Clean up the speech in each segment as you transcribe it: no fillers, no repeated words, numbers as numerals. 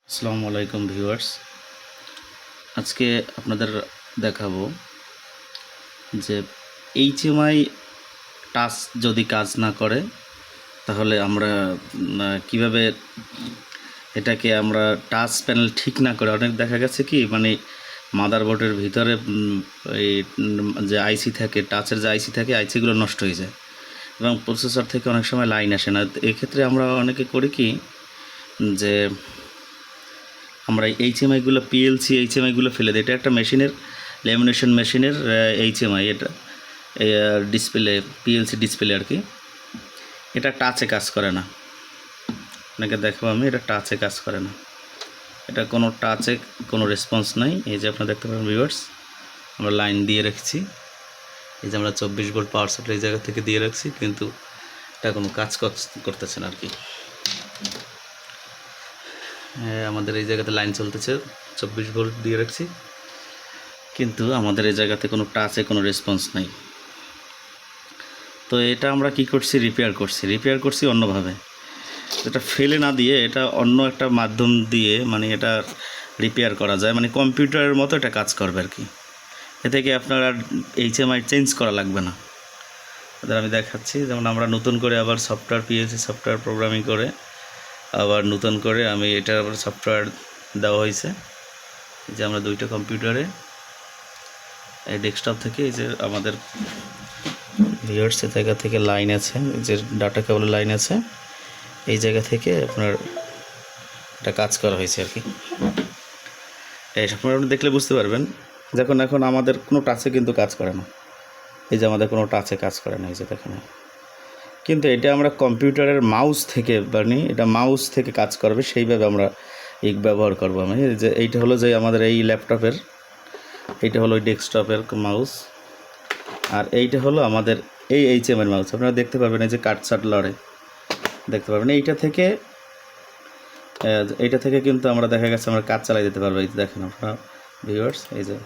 আসসালামু আলাইকুম ভিউয়ার্স। আজকে আপনাদের দেখাবো যে এইচএমআই টাচ যদি কাজ না করে তাহলে আমরা কিভাবে এটাকে আমরা টাচ প্যানেল ঠিক না করে অনেক দেখা গেছে কি মানে মাদারবোর্ডের ভিতরে এই যে আইসি থাকে, টাচের যে আইসি থাকে, আইসিগুলো নষ্ট হয়ে যায় এবং প্রসেসর থেকে অনেক সময় লাইন আসে না। এক্ষেত্রে আমরা অনেকে করি কি যে আমরা এইচএমআইগুলো পিএলসি এইচএমআইগুলো ফেলে দিই। এটা একটা মেশিনের ল্যামিনেশন মেশিনের এইচএমআই, এটা ডিসপ্লে পিএলসি ডিসপ্লে আর কি। এটা টাচে কাজ করে না, আপনাকে দেখাবো আমি। এটা টাচে কাজ করে না, এটা কোনো টাচে কোনো রেসপন্স নাই। এই যে আপনারা দেখতে পাবেন ভিউয়ার্স, আমরা লাইন দিয়ে রেখেছি। এই যে আমরা 24 ভোল্ট পাওয়ার সাপ্লাই এই জায়গা থেকে দিয়ে রাখছি, কিন্তু এটা কোনো কাজ করতেছে না আর কি। আমাদের এই জায়গাতে লাইন চলতেছে, 24 ভোল্ট দিয়ে রাখছি, কিন্তু আমাদের এই জায়গাতে কোনো টাচে কোনো রেসপন্স নাই। তো এটা আমরা কি করছি, রিপেয়ার করছি অন্যভাবে। এটা ফেলে না দিয়ে এটা অন্য একটা মাধ্যম দিয়ে মানে এটা রিপেয়ার করা যায়, মানে কম্পিউটারের মতো এটা কাজ করবে আর কি। এ থেকে আপনার আর এইচএমআই চেঞ্জ করা লাগবে না। তাদের আমি দেখাচ্ছি, যেমন আমরা নতুন করে আবার সফটওয়্যার পিএলসি সফটওয়্যার প্রোগ্রামিং করে আবার নতুন করে আমি এটার আবার সফটওয়্যার দেওয়া হয়েছে। যে আমরা দুইটা কম্পিউটারে এই ডেস্কটপ থেকে এই যে আমাদের ভিউয়ার্স জায়গা থেকে লাইন আছে, যে ডাটা কেবলের লাইন আছে, এই জায়গা থেকে আপনার এটা কাজ করা হয়েছে আর কি। এই আপনারা দেখলে বুঝতে পারবেন। এখন আমাদের কোনো টাচে কিন্তু কাজ করে না, এই যে আমাদের কোনো টাচে কাজ করে না, এই যে দেখেন। কিন্তু এটা আমরা কম্পিউটারের মাউস থেকে মানে এটা মাউস থেকে কাজ করবে সেইভাবে আমরা ব্যবহার করবো। আমি যে এইটা হলো যে আমাদের এই ল্যাপটপের, এইটা হলো ডেস্কটপের মাউস, আর এইটা হলো আমাদের এই এইচএমআই মাউস। আপনারা দেখতে পাবেন এই যে কাটসাট লড়ে দেখতে পাবেন। এইটা থেকে কিন্তু আমরা দেখা গেছে আমরা কাজ চালাই দিতে পারবো। এই যে দেখেন আপনারা ভিউয়ার্স, এই যে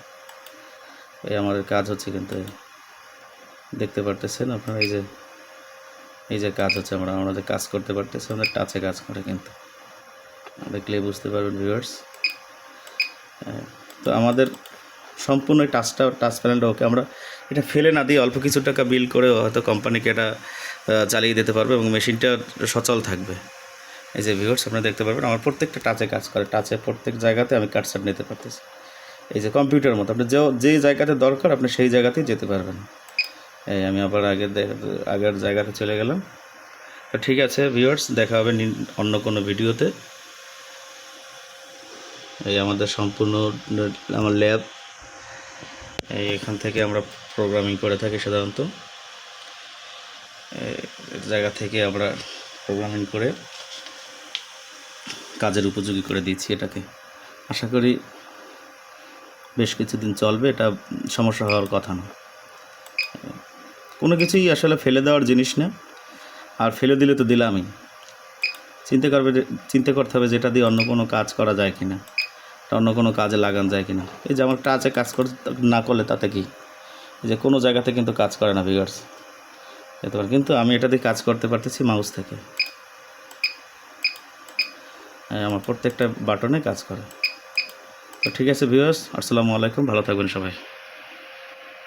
আমাদের কাজ হচ্ছে, কিন্তু দেখতে পারতেছেন আপনারা, এই যে কাজ হচ্ছে, আমাদের কাজ করতে পারতেছি, আমাদের টাচে কাজ করে, কিন্তু দেখলে বুঝতে পারবেন ভিউয়ার্স। তো আমাদের সম্পূর্ণ টাচ প্যানেলটা ওকে। আমরা এটা ফেলে না দিয়ে অল্প কিছু টাকা বিল করে হয়তো কোম্পানিকে এটা চালিয়ে দিতে পারবে এবং মেশিনটা সচল থাকবে। এই যে ভিউয়ার্স, আপনারা দেখতে পারবেন আমার প্রত্যেকটা টাচে কাজ করে, টাচে প্রত্যেক জায়গাতে আমি কাটসাট নিতে পারতেছি। এই যে কম্পিউটার মতো আপনি যে জায়গাতে দরকার আপনি সেই জায়গাতেই যেতে পারবেন। এই আমি আবার আগের জায়গাতে চলে গেলাম। তো ঠিক আছে ভিউয়ার্স, দেখা হবে অন্য কোনো ভিডিওতে। এই আমাদের সম্পূর্ণ আমার ল্যাব, এখান থেকে আমরা প্রোগ্রামিং করে থাকি সাধারণত। জায়গা থেকে আমরা প্রোগ্রামিং করে কাজের উপযোগী করে দিয়েছি এটাকে। আশা করি বেশ কিছুদিন চলবে, এটা সমস্যা হওয়ার কথা না। কোনো কিছুই আসলে ফেলে দেওয়ার জিনিস না, আর ফেলে দিলে তো দিলামই। চিন্তা করতে হবে যেটা দিয়ে অন্য কোনো কাজ করা যায় কি না, অন্য কোনো কাজে লাগানো যায় কি না। এই যে আমার টাচে কাজ না করলে তাতে কি, যে কোনো জায়গাতে কিন্তু কাজ করে না ভিউয়ার্স, কিন্তু আমি এটা দিয়ে কাজ করতে পারতেছি মাউস থেকে। আমার প্রত্যেকটা বাটনে কাজ করে। তো ঠিক আছে ভিউয়ার্স, আসসালামু আলাইকুম, ভালো থাকবেন সবাই।